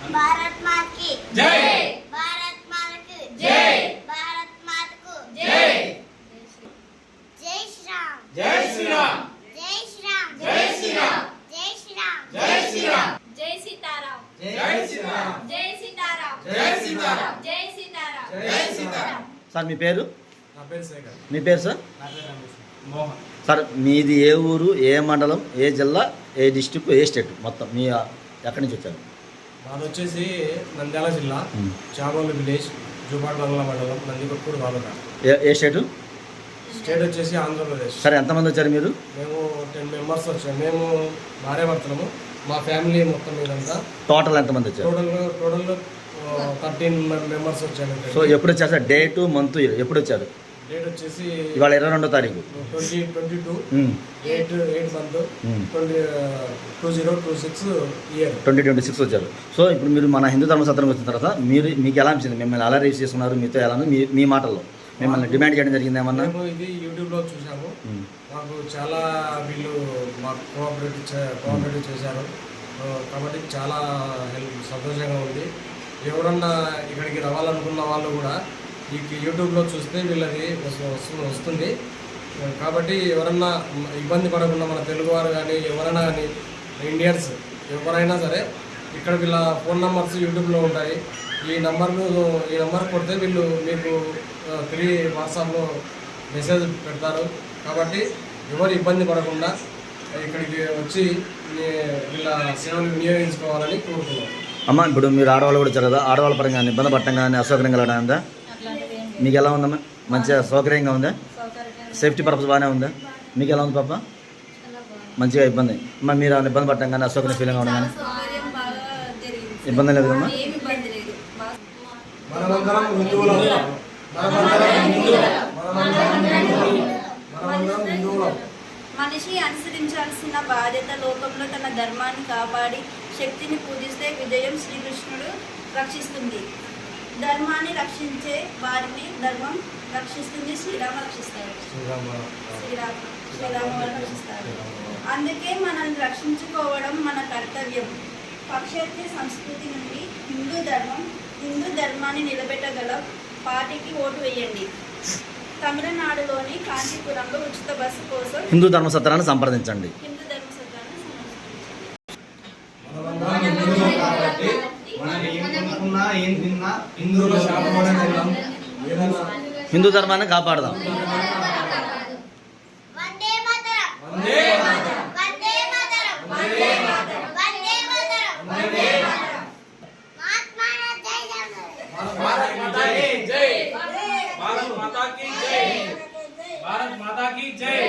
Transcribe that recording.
भारत माता की जय। भारत माता की जय। भारत माता को जय। जय श्री राम जय श्री राम। जय श्री राम जय श्री राम। जय श्री राम जय श्री राम। जय सीताराम जय श्री राम। जय सीताराम जय सीताराम। जय सीताराम जय सीताराम। సార్ మీ పేరు? నా పేరు శేఖర్. మీ పేరు సార్? నా పేరు రమేష్. మోహన్. సార్ మీది ఏ ఊరు, ఏ మండలం, ఏ జిల్లా, ఏ డిస్టిక్, ఏ స్టేట్ మొత్తం మీ ఎక్కడి నుంచి వచ్చారు? మాది వచ్చేసి నంద్యాల జిల్లా చామోలు విలేజ్ జూపాడు బంగ్లా మండలం నందికొట్కూరు బాలుగా. ఏ స్టేటు? స్టేట్ వచ్చేసి ఆంధ్రప్రదేశ్. సరే ఎంతమంది వచ్చారు మీరు? మేము 10 మెంబర్స్ వచ్చాము. మేము భార్యాభర్తలము. మా ఫ్యామిలీ మొత్తం మీదంతా టోటల్ ఎంతమంది వచ్చారు? టోటల్ 13 మెంబర్స్ వచ్చాము. సో ఎప్పుడు వచ్చారు సార్? డేటు, మంత్ ఎప్పుడు వచ్చారు? డేట్ వచ్చేసి ఇవాళ 22వ తారీఖు 2022 ఉమ్, 8 మంత్ ఉమ్. 2026 ఇయర్. 2026 వచ్చారు. సో ఇప్పుడు మీరు మన హిందూ ధర్మసత్రానికి వచ్చిన తర్వాత మీకు ఎలా అనిపించింది? మిమ్మల్ని ఎలా రిసీవ్ చేసుకున్నారు? మీతో ఎలా ఉంది? మీ మాటల్లో మిమ్మల్ని డిమాండ్ చేయడం జరిగింది ఏమన్నా? మేము ఇది యూట్యూబ్లో చూసాము. మాకు చాలా వీళ్ళు మాకు కోఆపరేటివ్ చేశారు. కాబట్టి చాలా సంతోషంగా ఉంది. ఎవరన్నా ఇక్కడికి రావాలనుకున్న వాళ్ళు కూడా ఈ యూట్యూబ్లో చూస్తే వీళ్ళది వస్తుంది. కాబట్టి ఎవరన్నా ఇబ్బంది పడకుండా మన తెలుగువారు కానీ ఎవరైనా కానీ ఇండియన్స్ ఎవరైనా సరే ఇక్కడ వీళ్ళ ఫోన్ నెంబర్స్ యూట్యూబ్లో ఉంటాయి. ఈ నెంబర్ కొడితే వీళ్ళు మీకు తిరిగి వాట్సాప్లో మెసేజ్ పెడతారు. కాబట్టి ఎవరు ఇబ్బంది పడకుండా ఇక్కడికి వచ్చి వీళ్ళ సేవలు వినియోగించుకోవాలని కోరుతున్నాం. అమ్మ ఇప్పుడు మీరు ఆడవాళ్ళు కూడా వచ్చారు కదా, ఆడవాళ్ళ పరంగా కానీ ఇబ్బంది పట్టడం కానీ అసౌకర్యంగా కలగడం ఉందా? మీకు ఎలా ఉందమ్మా? మంచిగా సౌకర్యంగా ఉందా? సేఫ్టీ పర్పస్ బాగానే ఉందా? మీకు ఎలా ఉంది పాప? మంచిగా ఇబ్బంది అమ్మా మీరు ఇబ్బంది పట్టడం కానీ అసౌకర్యం ఫీలింగ్ ఉండడం కానీ ఇబ్బంది లేదు కదమ్మా? మనమందరం హిందువులం. మనిషి అనుసరించాల్సిన బాధ్యత. లోకంలో తన ధర్మాన్ని కాపాడి శక్తిని పూజిస్తే విజయం శ్రీకృష్ణుడు రక్షిస్తుంది. ధర్మాన్ని రక్షించే వారిని ధర్మం రక్షిస్తుంది. శ్రీరామ రక్షిస్తారు. శ్రీరామ రక్షిస్తారు. అందుకే మనల్ని రక్షించుకోవడం మన కర్తవ్యం. పాశ్చాత్య సంస్కృతి నుండి హిందూ ధర్మాన్ని నిలబెట్టగల పార్టీకి ఓటు వేయండి. తమిళనాడులోని కాంచీపురంలో ఉచిత బస్సు కోసం హిందూ ధర్మసత్రాన్ని సంప్రదించండి. హిందూ ధర్మసత్రాన్ని హిందూ ధర్మాన్ని కాపాడదాం. वंदे मातरम वंदे मातरम। वंदे मातरम वंदे मातरम। वंदे मातरम वंदे मातरम। महात्मा जय जय भारत माता की जय। भारत माता की जय। भारत माता की जय।